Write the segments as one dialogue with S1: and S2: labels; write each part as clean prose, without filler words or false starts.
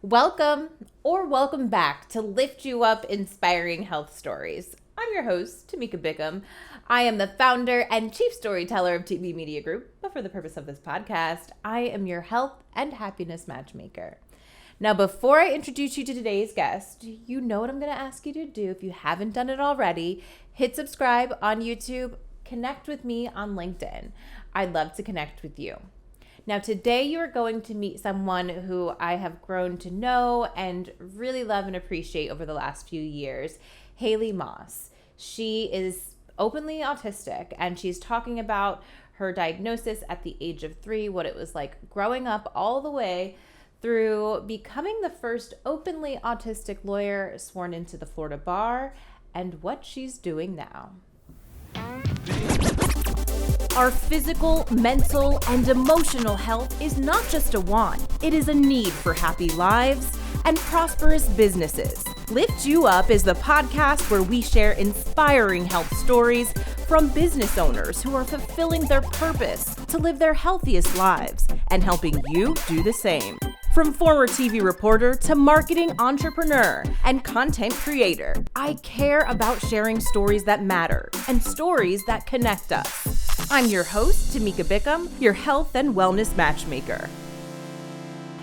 S1: Welcome or welcome back to Lift You Up Inspiring Health Stories. I'm your host, Tamika Bickham. I am the founder and chief storyteller of TV Media Group, but for the purpose of this podcast, I am your health and happiness matchmaker. Now, before I introduce you to today's guest, you know what I'm going to ask you to do. If you haven't done it already, hit subscribe on YouTube, connect with me on LinkedIn. I'd love to connect with you. Now, today you are going to meet someone who I have grown to know and really love and appreciate over the last few years, Haley Moss. She is openly autistic, and she's talking about her diagnosis at the age of 3, what it was like growing up all the way through becoming the first openly autistic lawyer sworn into the Florida bar, and what she's doing now. Our physical, mental, and emotional health is not just a want. It is a need for happy lives and prosperous businesses. Lift You Up is the podcast where we share inspiring health stories from business owners who are fulfilling their purpose to live their healthiest lives and helping you do the same. From former TV reporter to marketing entrepreneur and content creator, I care about sharing stories that matter and stories that connect us. I'm your host, Tamika Bickham, your health and wellness matchmaker.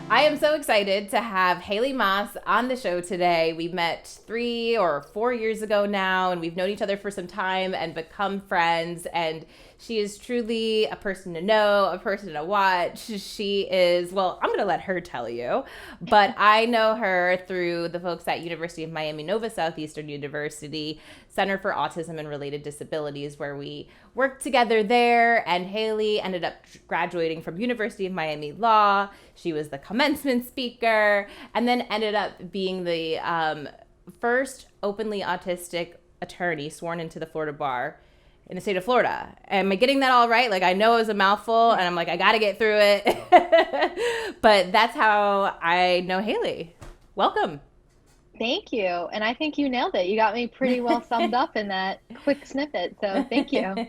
S1: I am so excited to have Haley Moss on the show today. We met 3 or 4 years ago now, and we've known each other for some time and become friends. And she is truly a person to know, a person to watch. She is, well, I'm going to let her tell you, but I know her through the folks at University of Miami Nova Southeastern University Center for Autism and Related Disabilities, where we worked together there. And Haley ended up graduating from University of Miami Law. She was the commencement speaker, and then ended up being the first openly autistic attorney sworn into the Florida bar in the state of Florida. Am I getting that all right? Like, I know it was a mouthful, and I'm like, I got to get through it. But that's how I know Haley. Welcome.
S2: Thank you. And I think you nailed it. You got me pretty well summed up in that quick snippet. So thank you.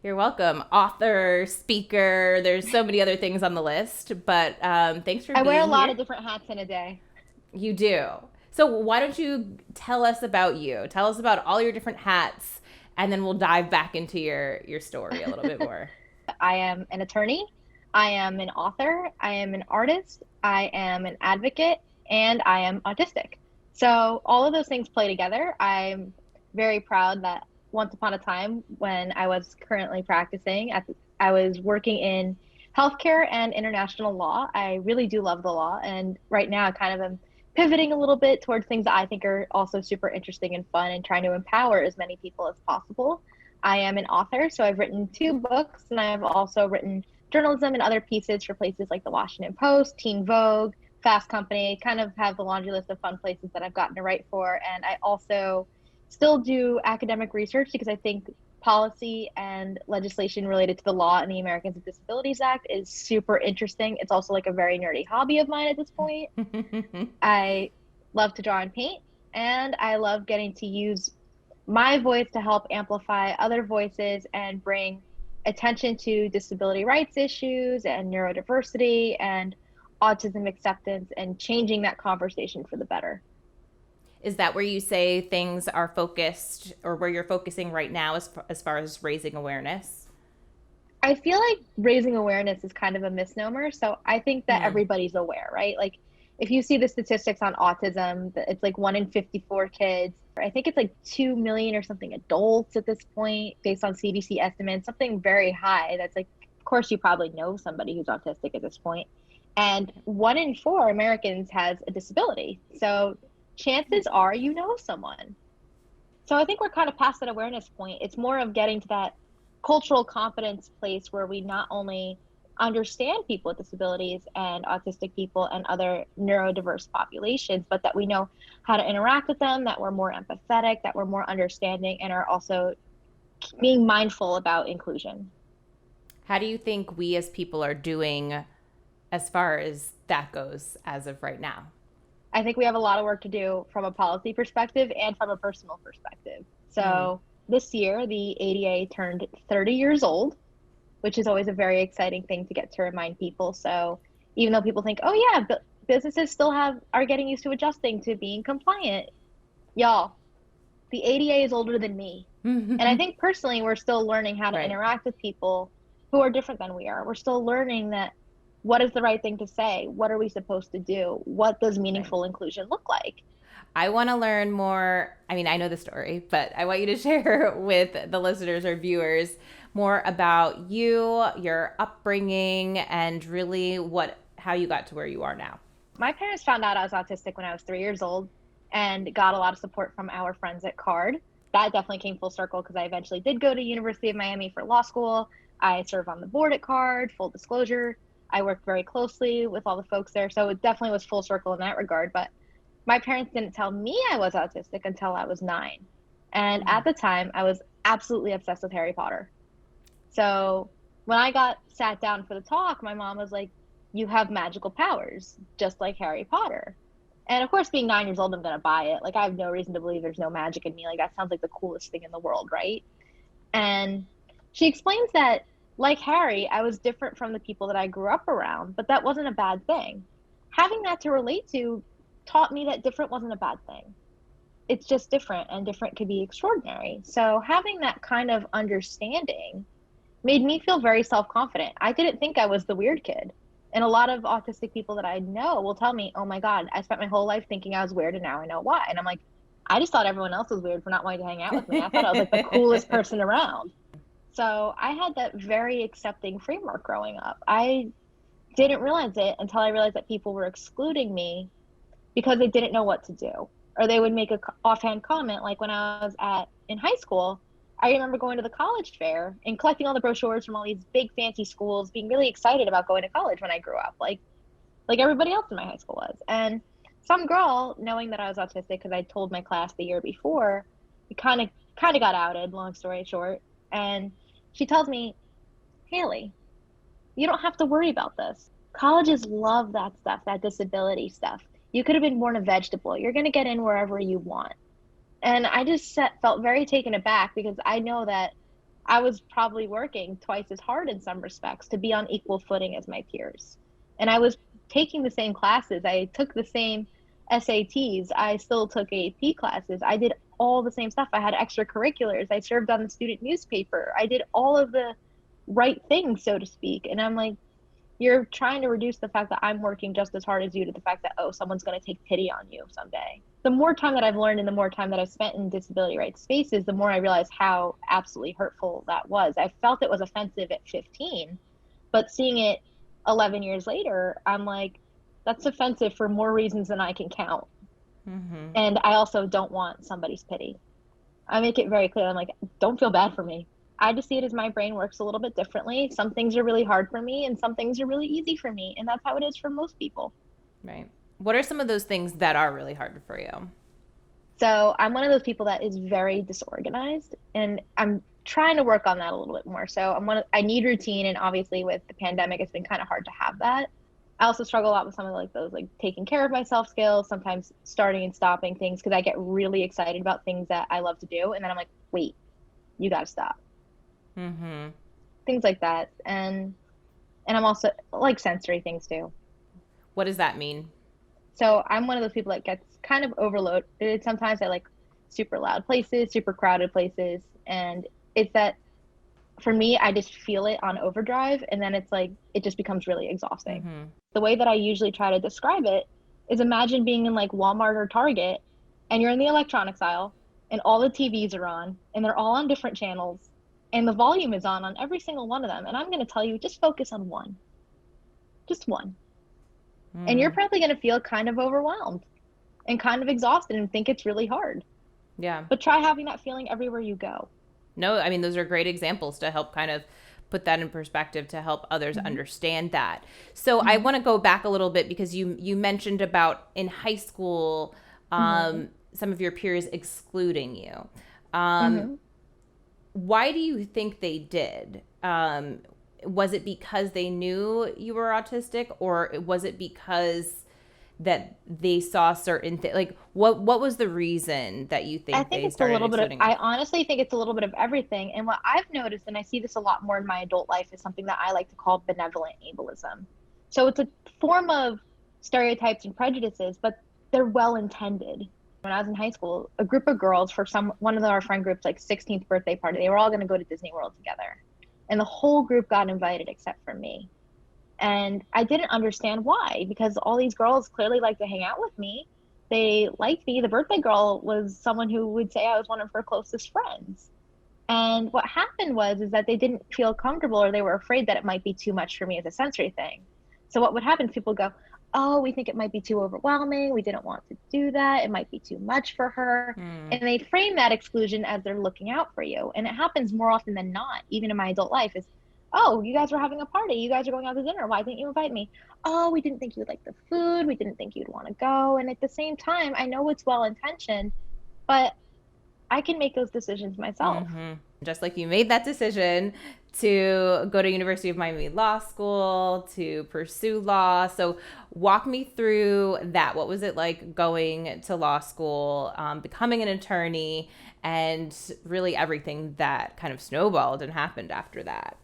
S1: You're welcome. Author, speaker, there's so many other things on the list, but thanks for being here.
S2: I wear a lot of different hats in a day.
S1: You do. So why don't you tell us about you? Tell us about all your different hats, and then we'll dive back into your story a little bit more.
S2: I am an attorney. I am an author. I am an artist. I am an advocate, and I am autistic. So all of those things play together. I'm very proud that once upon a time when I was currently practicing, I was working in healthcare and international law. I really do love the law. And right now I kind of am pivoting a little bit towards things that I think are also super interesting and fun and trying to empower as many people as possible. I am an author, so I've written 2 books, and I've also written journalism and other pieces for places like the Washington Post, Teen Vogue, Fast Company. Kind of have the laundry list of fun places that I've gotten to write for. And I also still do academic research because I think policy and legislation related to the law and the Americans with Disabilities Act is super interesting. It's also like a very nerdy hobby of mine at this point. I love to draw and paint, and I love getting to use my voice to help amplify other voices and bring attention to disability rights issues and neurodiversity and autism acceptance and changing that conversation for the better.
S1: Is that where you say things are focused, or where you're focusing right now as far as raising awareness?
S2: I feel like raising awareness is kind of a misnomer. So I think that everybody's aware, right? Like if you see the statistics on autism, it's like 1 in 54 kids. I think it's like 2 million or something adults at this point, based on CDC estimates, something very high. That's like, of course, you probably know somebody who's autistic at this point. And 1 in 4 Americans has a disability. So chances are you know someone. So I think we're kind of past that awareness point. It's more of getting to that cultural competence place where we not only understand people with disabilities and autistic people and other neurodiverse populations, but that we know how to interact with them, that we're more empathetic, that we're more understanding, and are also being mindful about inclusion.
S1: How do you think we as people are doing as far as that goes as of right now?
S2: I think we have a lot of work to do from a policy perspective and from a personal perspective. So this year, the ADA turned 30 years old, which is always a very exciting thing to get to remind people. So even though people think, oh yeah, businesses still are getting used to adjusting to being compliant. Y'all, the ADA is older than me. And I think personally, we're still learning how to
S1: Right.
S2: interact with people who are different than we are. We're still learning that what is the right thing to say? What are we supposed to do? What does meaningful inclusion look like?
S1: I want to learn more. I mean, I know the story, but I want you to share with the listeners or viewers more about you, your upbringing, and really how you got to where you are now.
S2: My parents found out I was autistic when I was 3 years old and got a lot of support from our friends at CARD. That definitely came full circle because I eventually did go to University of Miami for law school. I serve on the board at CARD, full disclosure. I worked very closely with all the folks there. So it definitely was full circle in that regard. But my parents didn't tell me I was autistic until I was 9. And at the time, I was absolutely obsessed with Harry Potter. So when I got sat down for the talk, my mom was like, you have magical powers, just like Harry Potter. And of course, being 9 years old, I'm going to buy it. Like, I have no reason to believe there's no magic in me. Like, that sounds like the coolest thing in the world, right? And she explains that, like Harry, I was different from the people that I grew up around, but that wasn't a bad thing. Having that to relate to taught me that different wasn't a bad thing. It's just different, and different could be extraordinary. So having that kind of understanding made me feel very self-confident. I didn't think I was the weird kid. And a lot of autistic people that I know will tell me, oh my God, I spent my whole life thinking I was weird and now I know why. And I'm like, I just thought everyone else was weird for not wanting to hang out with me. I thought I was like the coolest person around. So I had that very accepting framework growing up. I didn't realize it until I realized that people were excluding me because they didn't know what to do. Or they would make a offhand comment, like when I was in high school, I remember going to the college fair and collecting all the brochures from all these big fancy schools, being really excited about going to college when I grew up, like everybody else in my high school was. And some girl, knowing that I was autistic because I told my class the year before, it kind of got outed, long story short. And she tells me, Haley, you don't have to worry about this. Colleges love that stuff, that disability stuff. You could have been born a vegetable. You're going to get in wherever you want. And I just felt very taken aback because I know that I was probably working twice as hard in some respects to be on equal footing as my peers. And I was taking the same classes. I took the same SATs. I still took AP classes. I did all the same stuff. I had extracurriculars. I served on the student newspaper. I did all of the right things, so to speak. And I'm like, you're trying to reduce the fact that I'm working just as hard as you to the fact that, oh, someone's going to take pity on you someday. The more time that I've learned and the more time that I've spent in disability rights spaces, the more I realize how absolutely hurtful that was. I felt it was offensive at 15, but seeing it 11 years later, I'm like, that's offensive for more reasons than I can count. Mm-hmm. And I also don't want somebody's pity. I make it very clear. I'm like, don't feel bad for me. I just see it as my brain works a little bit differently. Some things are really hard for me and some things are really easy for me. And that's how it is for most people.
S1: Right. What are some of those things that are really hard for you?
S2: So I'm one of those people that is very disorganized, and I'm trying to work on that a little bit more. So I need routine, and obviously with the pandemic, it's been kind of hard to have that. I also struggle a lot with some of like those like taking care of myself skills, sometimes starting and stopping things because I get really excited about things that I love to do. And then I'm like, wait, you got to stop. Mm-hmm. Things like that. And I'm also like sensory things too.
S1: What does that mean?
S2: So I'm one of those people that gets kind of overloaded sometimes at like super loud places, super crowded places. And it's that for me, I just feel it on overdrive. And then it's like, it just becomes really exhausting. Mm-hmm. The way that I usually try to describe it is imagine being in like Walmart or Target and you're in the electronics aisle and all the TVs are on and they're all on different channels and the volume is on every single one of them. And I'm going to tell you, just focus on one. Just one. And you're probably going to feel kind of overwhelmed and kind of exhausted and think it's really hard.
S1: Yeah.
S2: But try having that feeling everywhere you go.
S1: No, I mean, those are great examples to help kind of put that in perspective to help others mm-hmm. understand that. So mm-hmm. I want to go back a little bit because you mentioned about in high school, mm-hmm. some of your peers excluding you. Mm-hmm. Why do you think they did? Was it because they knew you were autistic, or was it because that they saw certain things? Like, what was the reason that you think they started excluding you?
S2: I honestly think it's a little bit of everything. And what I've noticed, and I see this a lot more in my adult life, is something that I like to call benevolent ableism. So it's a form of stereotypes and prejudices, but they're well intended. When I was in high school, a group of girls for one of our friend groups, like 16th birthday party, they were all going to go to Disney World together. And the whole group got invited except for me. And I didn't understand why, because all these girls clearly liked to hang out with me. They liked me. The birthday girl was someone who would say I was one of her closest friends. And what happened was is that they didn't feel comfortable, or they were afraid that it might be too much for me as a sensory thing. So what would happen is people go, oh, we think it might be too overwhelming. We didn't want to do that. It might be too much for her. And they frame that exclusion as they're looking out for you. And it happens more often than not, even in my adult life, is, oh, you guys were having a party. You guys are going out to dinner. Why didn't you invite me? Oh, we didn't think you would like the food. We didn't think you'd want to go. And at the same time, I know it's well intentioned, but I can make those decisions myself.
S1: Just like you made that decision to go to University of Miami Law School, to pursue law. So walk me through that. What was it like going to law school, becoming an attorney, and really everything that kind of snowballed and happened after that?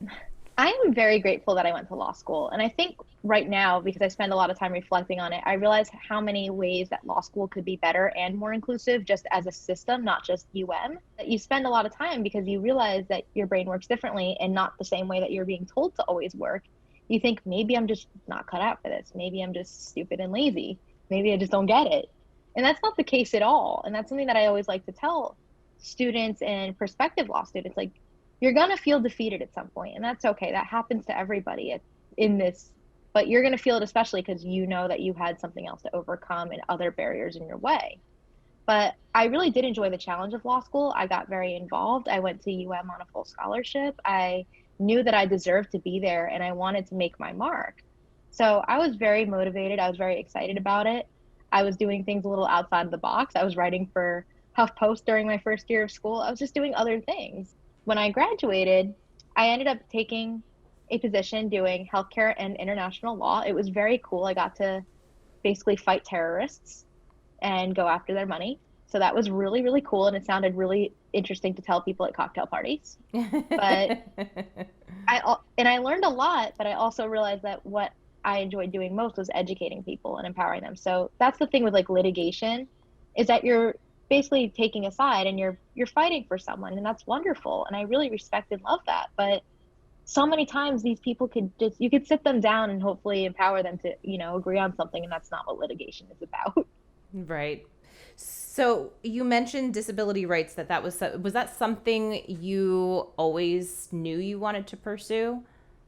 S2: I am very grateful that I went to law school. And I think right now, because I spend a lot of time reflecting on it, I realize how many ways that law school could be better and more inclusive just as a system, not just That you spend a lot of time because you realize that your brain works differently and not the same way that you're being told to always work. You think, maybe I'm just not cut out for this. Maybe I'm just stupid and lazy. Maybe I just don't get it. And that's not the case at all. And that's something that I always like to tell students and prospective law students. Like, you're going to feel defeated at some point, and that's okay. That happens to everybody in this, but you're going to feel it especially because you know that you had something else to overcome and other barriers in your way. But I really did enjoy the challenge of law school. I got very involved. I went to on a full scholarship. I knew that I deserved to be there, and I wanted to make my mark. So I was very motivated. I was very excited about it. I was doing things a little outside of the box. I was writing for HuffPost during my first year of school. I was just doing other things. When I graduated, I ended up taking a position doing healthcare and international law. It was very cool. I got to basically fight terrorists and go after their money. So that was really, really cool. And it sounded really interesting to tell people at cocktail parties. But I learned a lot, but I also realized that what I enjoyed doing most was educating people and empowering them. So that's the thing with like litigation, is that you're basically taking a side and you're fighting for someone, and that's wonderful, and I really respect and love that. But so many times these people you could sit them down and hopefully empower them to agree on something, and that's not what litigation is about.
S1: Right. So you mentioned disability rights, that was that something you always knew you wanted to pursue?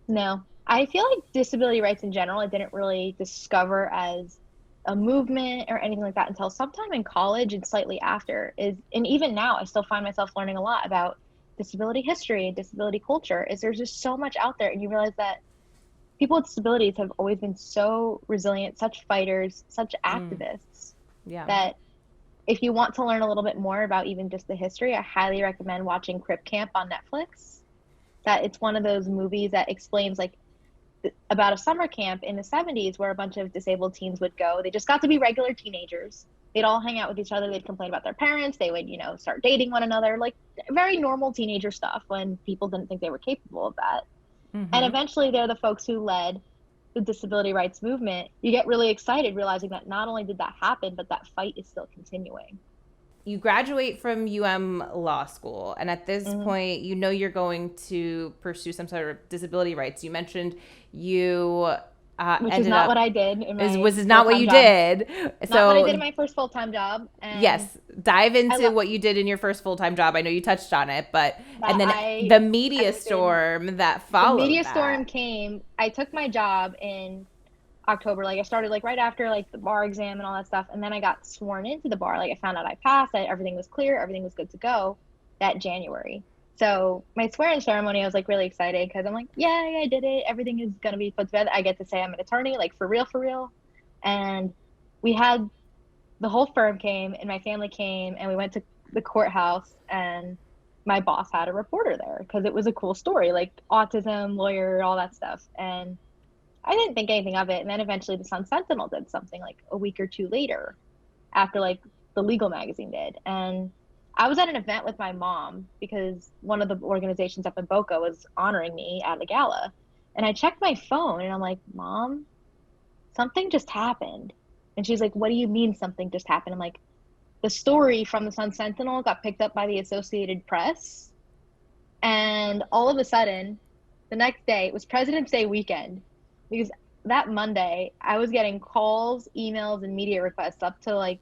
S2: No, I feel like disability rights in general I didn't really discover as a movement or anything like that until sometime in college and slightly after. And even now I still find myself learning a lot about disability history and disability culture. There's just so much out there, and you realize that people with disabilities have always been so resilient, such fighters, such activists. That if you want to learn a little bit more about even just the history, I highly recommend watching Crip Camp on Netflix. That it's one of those movies that explains like about a summer camp in the 70s where a bunch of disabled teens would go. They just got to be regular teenagers. They'd all hang out with each other. They'd complain about their parents. They would, start dating one another, like very normal teenager stuff when people didn't think they were capable of that. And eventually they're the folks who led the disability rights movement. You get really excited realizing that not only did that happen, but that fight is still continuing.
S1: You graduate from Law School, and at this point, you're going to pursue some sort of disability rights. You mentioned you
S2: which is not what I did.
S1: Which is not what you did.
S2: Not what I did in my first full-time job. And
S1: yes, dive into what you did in your first full-time job. I know you touched on it, and then the media storm that followed.
S2: The media storm came. I took my job in October. Like I started like right after like the bar exam and all that stuff, and then I got sworn into the bar. Like I found out I passed, that everything was clear, everything was good to go that January. So my swearing ceremony, I was like really excited because I'm like, yay, I did it. Everything is going to be put together. I get to say I'm an attorney, like for real. And we had the whole firm came and my family came and we went to the courthouse, and my boss had a reporter there because it was a cool story, like autism, lawyer, all that stuff. And I didn't think anything of it. And then eventually the Sun Sentinel did something like a week or two later after like the legal magazine did. And I was at an event with my mom because one of the organizations up in Boca was honoring me at a gala. And I checked my phone and I'm like, Mom, something just happened. And she's like, what do you mean something just happened? I'm like, the story from the Sun Sentinel got picked up by the Associated Press. And all of a sudden, the next day, it was President's Day weekend, because that Monday, I was getting calls, emails, and media requests up to like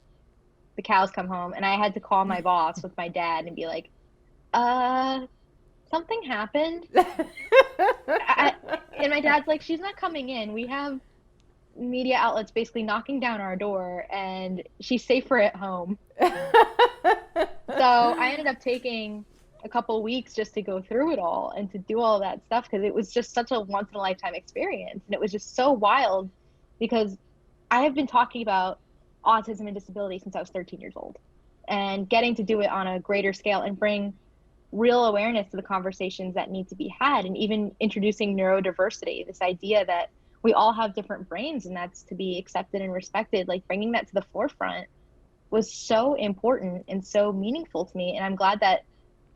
S2: the cows come home. And I had to call my boss with my dad and be like, uh, something happened. I, and my dad's like, she's not coming in. We have media outlets basically knocking down our door, and she's safer at home. So I ended up taking a couple weeks just to go through it all and to do all that stuff, because it was just such a once in a lifetime experience. And it was just so wild, because I have been talking about autism and disability since I was 13 years old, and getting to do it on a greater scale and bring real awareness to the conversations that need to be had, and even introducing neurodiversity, this idea that we all have different brains and that's to be accepted and respected, like bringing that to the forefront was so important and so meaningful to me. And I'm glad that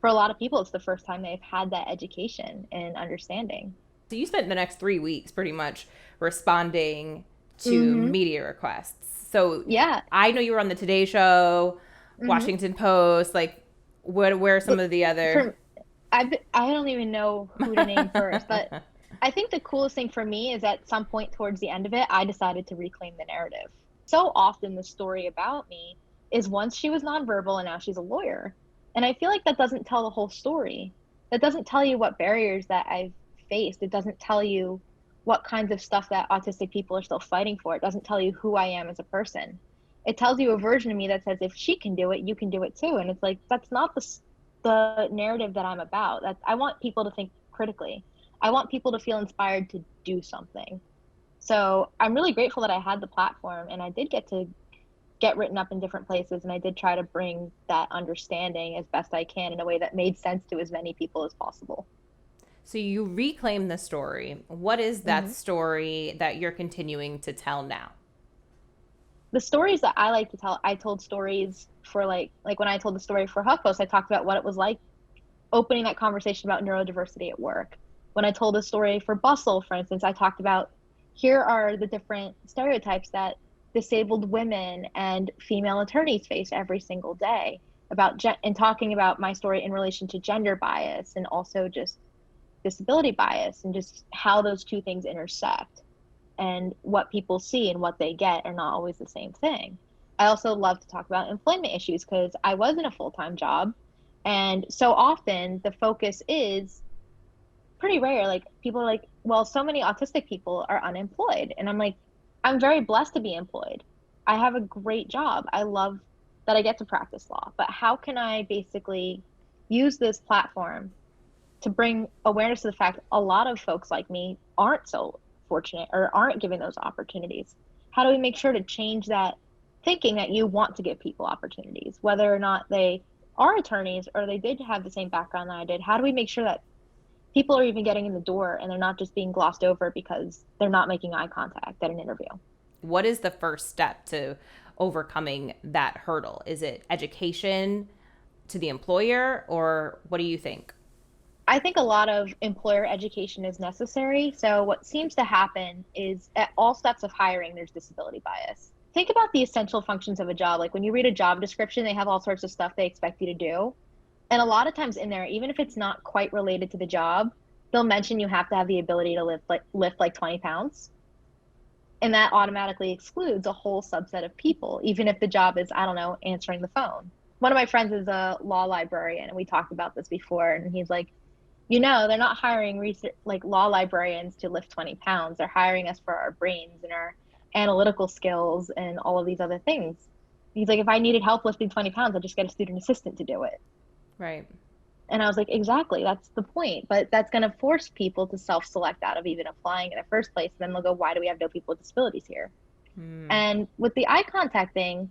S2: for a lot of people, it's the first time they've had that education and understanding.
S1: So you spent the next 3 weeks pretty much responding to media requests. So
S2: Yeah.
S1: I know you were on the Today Show,
S2: Mm-hmm.
S1: Washington Post. Like, where are some of the other?
S2: I don't even know who to name first, but I think the coolest thing for me is at some point towards the end of it, I decided to reclaim the narrative. So often the story about me is once she was nonverbal and now she's a lawyer. And I feel like that doesn't tell the whole story. That doesn't tell you what barriers that I've faced. It doesn't tell you what kinds of stuff that autistic people are still fighting for. It doesn't tell you who I am as a person. It tells you a version of me that says, if she can do it, you can do it too. And it's like, that's not the narrative that I'm about. That I want people to think critically. I want people to feel inspired to do something. So I'm really grateful that I had the platform, and I did get to get written up in different places, and I did try to bring that understanding as best I can in a way that made sense to as many people as possible.
S1: So you reclaim the story. What is that story that you're continuing to tell now?
S2: The stories that I like to tell, I told stories for like when I told the story for HuffPost, I talked about what it was like opening that conversation about neurodiversity at work. When I told a story for Bustle, for instance, I talked about here are the different stereotypes that disabled women and female attorneys face every single day, and talking about my story in relation to gender bias and also just disability bias, and just how those two things intersect, and what people see and what they get are not always the same thing. I also love to talk about employment issues, because I was in a full-time job, and so often the focus is pretty rare. Like, people are like, well, so many autistic people are unemployed. And I'm like, I'm very blessed to be employed. I have a great job. I love that I get to practice law. But how can I basically use this platform to bring awareness to the fact a lot of folks like me aren't so fortunate or aren't given those opportunities? How do we make sure to change that thinking that you want to give people opportunities, whether or not they are attorneys or they did have the same background that I did? How do we make sure that people are even getting in the door and they're not just being glossed over because they're not making eye contact at an interview?
S1: What is the first step to overcoming that hurdle? Is it education to the employer, or what do you think?
S2: I think a lot of employer education is necessary. So what seems to happen is at all steps of hiring, there's disability bias. Think about the essential functions of a job. Like, when you read a job description, they have all sorts of stuff they expect you to do. And a lot of times in there, even if it's not quite related to the job, they'll mention you have to have the ability to lift like 20 pounds. And that automatically excludes a whole subset of people, even if the job is, I don't know, answering the phone. One of my friends is a law librarian, and we talked about this before, and he's like, they're not hiring like law librarians to lift 20 pounds. They're hiring us for our brains and our analytical skills and all of these other things. He's like, if I needed help lifting 20 pounds, I'd just get a student assistant to do it.
S1: Right.
S2: And I was like, exactly, that's the point. But that's going to force people to self-select out of even applying in the first place. And then they'll go, why do we have no people with disabilities here? And with the eye contact thing,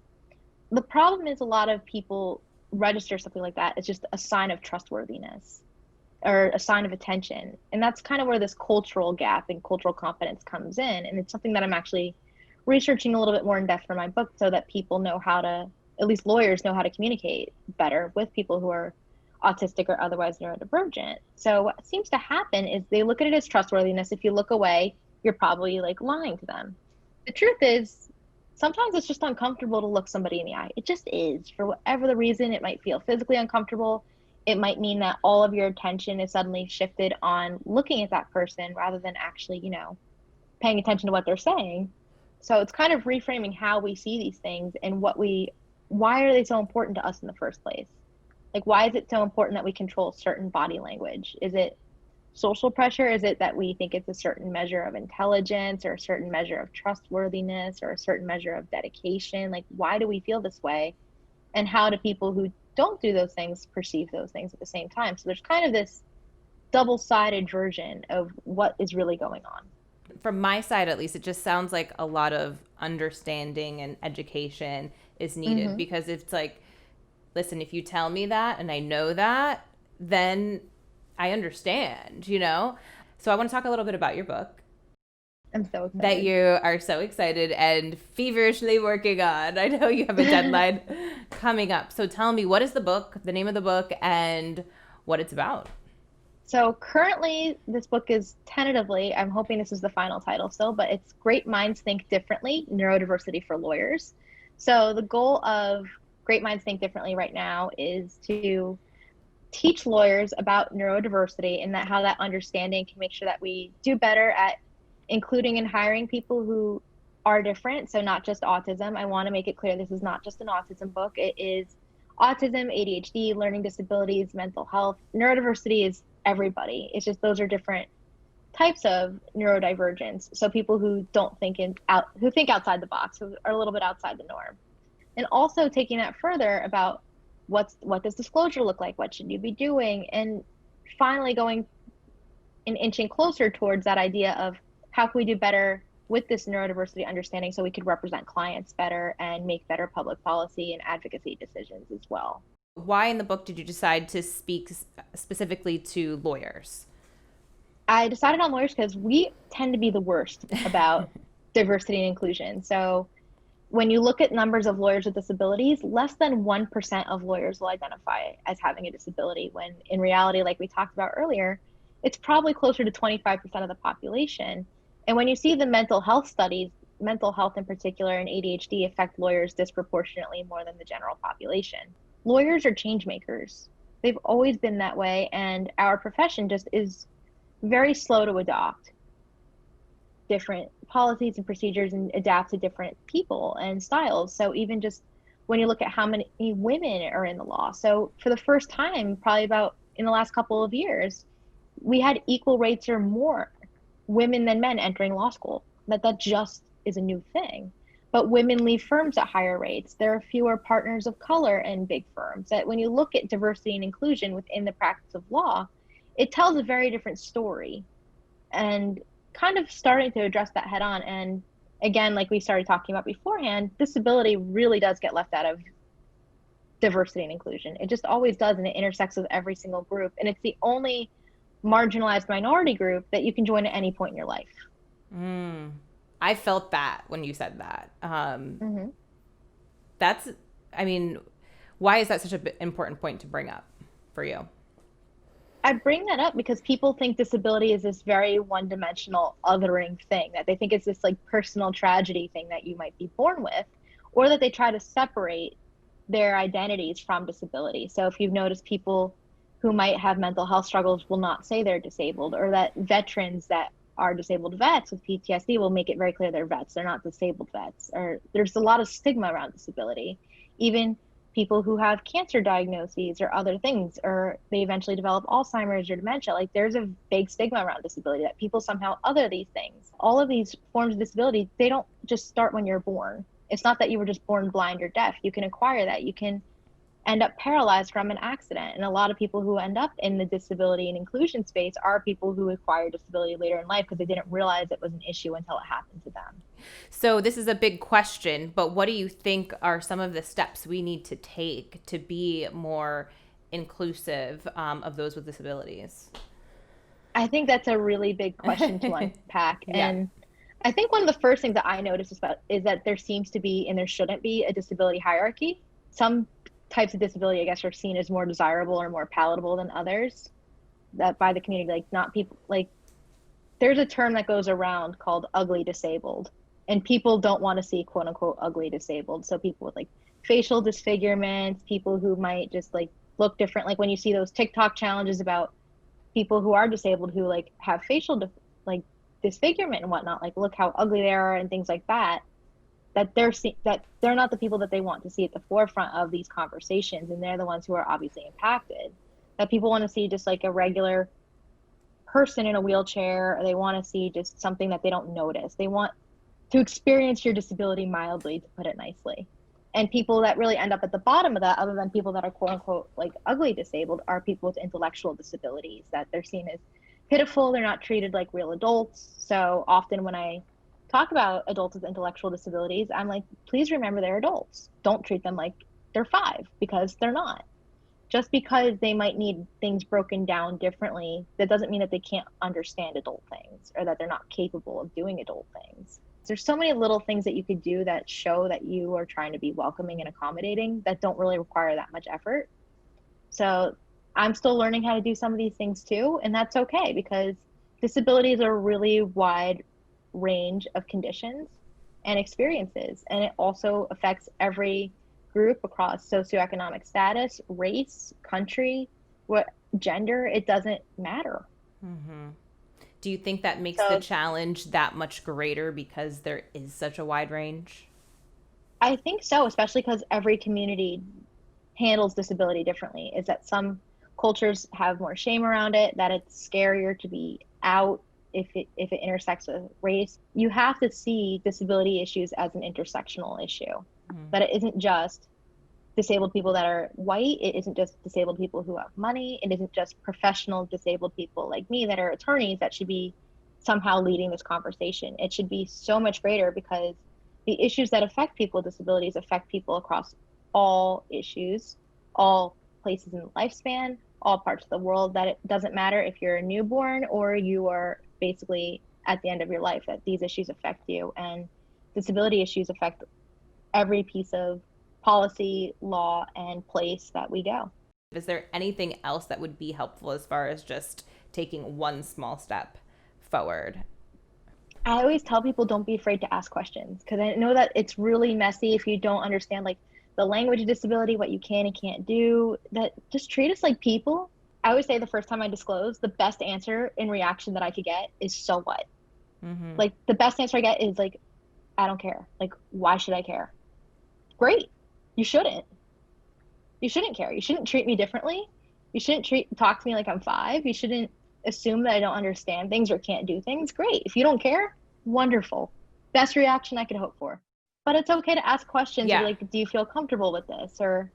S2: the problem is a lot of people register something like that. It's just a sign of trustworthiness or a sign of attention. And that's kind of where this cultural gap and cultural competence comes in. And it's something that I'm actually researching a little bit more in depth for my book, so that people know how to, at least lawyers know how to communicate better with people who are autistic or otherwise neurodivergent. So what seems to happen is they look at it as trustworthiness. If you look away, you're probably like lying to them. The truth is, sometimes it's just uncomfortable to look somebody in the eye. It just is. For whatever the reason, it might feel physically uncomfortable. It might mean that all of your attention is suddenly shifted on looking at that person rather than actually, paying attention to what they're saying. So it's kind of reframing how we see these things and why are they so important to us in the first place? Like, why is it so important that we control certain body language? Is it social pressure? Is it that we think it's a certain measure of intelligence or a certain measure of trustworthiness or a certain measure of dedication? Like, why do we feel this way? And how do people who don't do those things perceive those things at the same time? So there's kind of this double-sided version of what is really going on.
S1: From my side, at least, it just sounds like a lot of understanding and education is needed, because it's like, listen, if you tell me that and I know that, then I understand, you know? So I want to talk a little bit about your book
S2: I'm so excited.
S1: that you are so excited and feverishly working on. I know you have a deadline coming up. So tell me, what is the book, the name of the book, and what it's about?
S2: So currently, this book is tentatively, I'm hoping this is the final title still, but it's Great Minds Think Differently, Neurodiversity for Lawyers. So the goal of Great Minds Think Differently right now is to teach lawyers about neurodiversity and that how that understanding can make sure that we do better at including and hiring people who are different. So not just autism. I want to make it clear this is not just an autism book. It is autism, ADHD, learning disabilities, mental health. Neurodiversity is everybody. It's just those are different types of neurodivergence. So people who don't think who think outside the box, who are a little bit outside the norm. And also taking that further about what does disclosure look like? What should you be doing? And finally going and inching closer towards that idea of how can we do better with this neurodiversity understanding so we could represent clients better and make better public policy and advocacy decisions as well.
S1: Why in the book did you decide to speak specifically to lawyers?
S2: I decided on lawyers because we tend to be the worst about diversity and inclusion. So when you look at numbers of lawyers with disabilities, less than 1% of lawyers will identify as having a disability, when in reality, like we talked about earlier, it's probably closer to 25% of the population. And when you see the mental health studies, mental health in particular and ADHD affect lawyers disproportionately more than the general population. Lawyers are change makers. They've always been that way, and our profession just is very slow to adopt different policies and procedures and adapt to different people and styles. So even just when you look at how many women are in the law. So for the first time, probably about in the last couple of years, we had equal rates or more women than men entering law school. That just is a new thing. But women leave firms at higher rates. There are fewer partners of color in big firms. That when you look at diversity and inclusion within the practice of law, it tells a very different story. And kind of starting to address that head on. And again, like we started talking about beforehand, disability really does get left out of diversity and inclusion. It just always does, and it intersects with every single group. And it's the only marginalized minority group that you can join at any point in your life.
S1: I felt that when you said that. That's, I mean, why is that such an important point to bring up for you?
S2: I bring that up because people think disability is this very one-dimensional othering thing, that they think it's this like personal tragedy thing that you might be born with, or that they try to separate their identities from disability. So if you've noticed, people who might have mental health struggles will not say they're disabled, or that veterans that are disabled vets with PTSD will make it very clear they're vets, they're not disabled vets. Or there's a lot of stigma around disability. Even people who have cancer diagnoses or other things, or they eventually develop Alzheimer's or dementia, like there's a big stigma around disability that people somehow other these things. All of these forms of disability, they don't just start when you're born. It's not that you were just born blind or deaf. You can acquire that. You can end up paralyzed from an accident. And a lot of people who end up in the disability and inclusion space are people who acquire disability later in life because they didn't realize it was an issue until it happened to them.
S1: So this is a big question, but what do you think are some of the steps we need to take to be more inclusive of those with disabilities?
S2: I think that's a really big question to unpack.
S1: Yeah.
S2: And I think one of the first things that I noticed is that there seems to be, and there shouldn't be, a disability hierarchy. Some types of disability, I guess, are seen as more desirable or more palatable than others, that by the community, like not people, like there's a term that goes around called ugly disabled. And people don't want to see quote unquote ugly disabled. So people with like facial disfigurements, people who might just like look different. Like when you see those TikTok challenges about people who are disabled who like have like disfigurement and whatnot, like look how ugly they are and things like that, that they're not the people that they want to see at the forefront of these conversations, and they're the ones who are obviously impacted. That people want to see just like a regular person in a wheelchair, or they want to see just something that they don't notice. They want to experience your disability mildly, to put it nicely. And people that really end up at the bottom of that, other than people that are quote unquote like ugly disabled, are people with intellectual disabilities, that they're seen as pitiful. They're not treated like real adults. So often when I talk about adults with intellectual disabilities, I'm like, please remember they're adults. Don't treat them like they're 5, because they're not. Just because they might need things broken down differently, that doesn't mean that they can't understand adult things, or that they're not capable of doing adult things. There's so many little things that you could do that show that you are trying to be welcoming and accommodating, that don't really require that much effort. So I'm still learning how to do some of these things too, and that's okay, because disabilities are a really wide range of conditions and experiences, and it also affects every group across socioeconomic status, race, country, what gender. It doesn't matter.
S1: Mm-hmm. Do you think that makes the
S2: So
S1: challenge that much greater because there is such a wide range?
S2: I think so, especially because every community handles disability differently. Is that some cultures have more shame around it, that it's scarier to be out if it intersects with race. You have to see disability issues as an intersectional issue.
S1: Mm-hmm.
S2: That it isn't just disabled people that are white, it isn't just disabled people who have money, it isn't just professional disabled people like me that are attorneys that should be somehow leading this conversation. It should be so much greater, because the issues that affect people with disabilities affect people across all issues, all places in the lifespan, all parts of the world. That it doesn't matter if you're a newborn or you are basically at the end of your life, that these issues affect you. And disability issues affect every piece of policy, law, and place that we go.
S1: Is there anything else that would be helpful as far as just taking one small step forward?
S2: I always tell people, don't be afraid to ask questions, because I know that it's really messy if you don't understand like the language of disability, what you can and can't do. That just treat us like people. I always say the first time I disclose, the best answer in reaction that I could get is so what?
S1: Mm-hmm.
S2: Like the best answer I get is like, I don't care. Like, why should I care? Great. You shouldn't. You shouldn't care. You shouldn't treat me differently. You shouldn't talk to me like I'm 5. You shouldn't assume that I don't understand things or can't do things. Great. If you don't care, wonderful. Best reaction I could hope for. But it's okay to ask questions of
S1: Yeah.
S2: like, do you feel comfortable with this? Or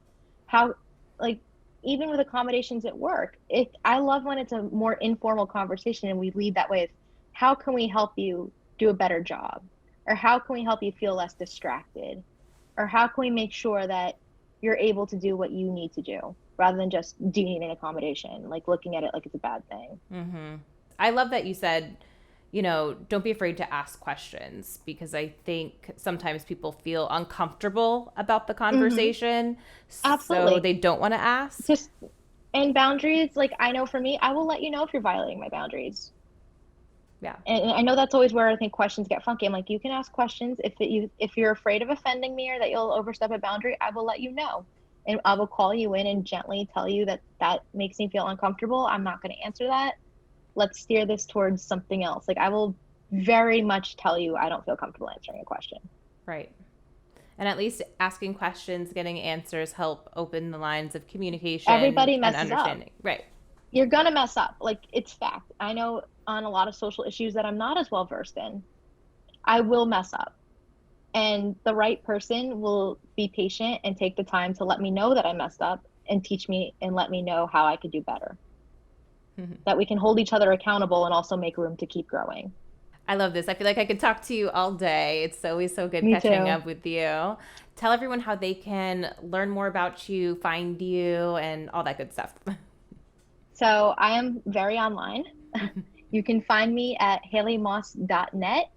S2: how, like, even with accommodations at work, I love when it's a more informal conversation and we lead that way. How can we help you do a better job? Or how can we help you feel less distracted? Or how can we make sure that you're able to do what you need to do, rather than just, do you need an accommodation, like looking at it like it's a bad thing.
S1: Mm-hmm. I love that you said, don't be afraid to ask questions, because I think sometimes people feel uncomfortable about the conversation.
S2: Absolutely.
S1: So they don't want to ask.
S2: Just, and boundaries, like I know for me, I will let you know if you're violating my boundaries.
S1: Yeah.
S2: And I know that's always where I think questions get funky. I'm like, you can ask questions. If you're afraid of offending me or that you'll overstep a boundary, I will let you know. And I will call you in and gently tell you that makes me feel uncomfortable. I'm not going to answer that. Let's steer this towards something else. Like I will very much tell you I don't feel comfortable answering a question.
S1: Right. And at least asking questions, getting answers help open the lines of communication
S2: Everybody
S1: and
S2: messes up.
S1: understanding. Right.
S2: You're going to mess up. Like it's fact. I know on a lot of social issues that I'm not as well versed in, I will mess up. And the right person will be patient and take the time to let me know that I messed up and teach me and let me know how I could do better. Mm-hmm. That we can hold each other accountable and also make room to keep growing.
S1: I love this. I feel like I could talk to you all day. It's always so good
S2: Me
S1: catching
S2: too.
S1: up with you. Tell everyone how they can learn more about you, find you, and all that good stuff.
S2: So I am very online. You can find me at haleymoss.net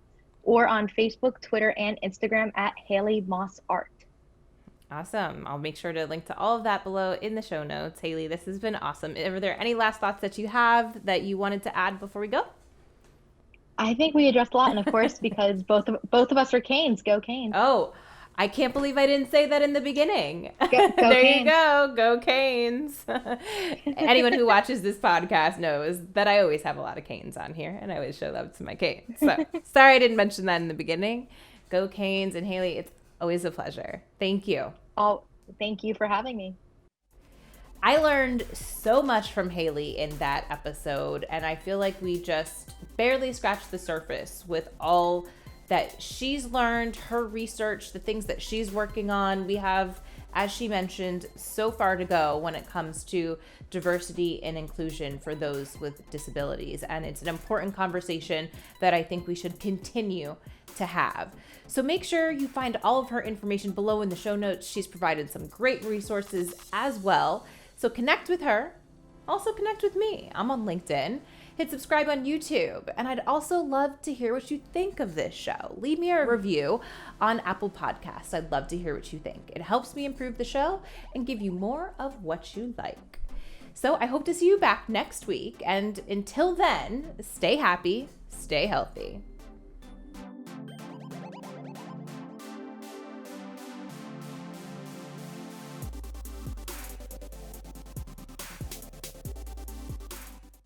S2: or on Facebook, Twitter, and Instagram at haleymossart.
S1: Awesome. I'll make sure to link to all of that below in the show notes. Haley, this has been awesome. Are there any last thoughts that you have that you wanted to add before we go?
S2: I think we addressed a lot, and of course, because both of us are Canes, go Canes.
S1: Oh, I can't believe I didn't say that in the beginning.
S2: Go
S1: There you
S2: Canes.
S1: go Canes. Anyone who watches this podcast knows that I always have a lot of Canes on here, and I always show love to my Canes. So sorry I didn't mention that in the beginning. Go Canes. And Haley, it's always a pleasure. Thank you.
S2: Oh, thank you for having me.
S1: I learned so much from Haley in that episode, and I feel like we just barely scratched the surface with all that she's learned, her research, the things that she's working on. We have, as she mentioned, so far to go when it comes to diversity and inclusion for those with disabilities. And it's an important conversation that I think we should continue to have. So make sure you find all of her information below in the show notes. She's provided some great resources as well. So connect with her. Also connect with me. I'm on LinkedIn. Hit subscribe on YouTube. And I'd also love to hear what you think of this show. Leave me a review on Apple Podcasts. I'd love to hear what you think. It helps me improve the show and give you more of what you like. So I hope to see you back next week. And until then, stay happy, stay healthy.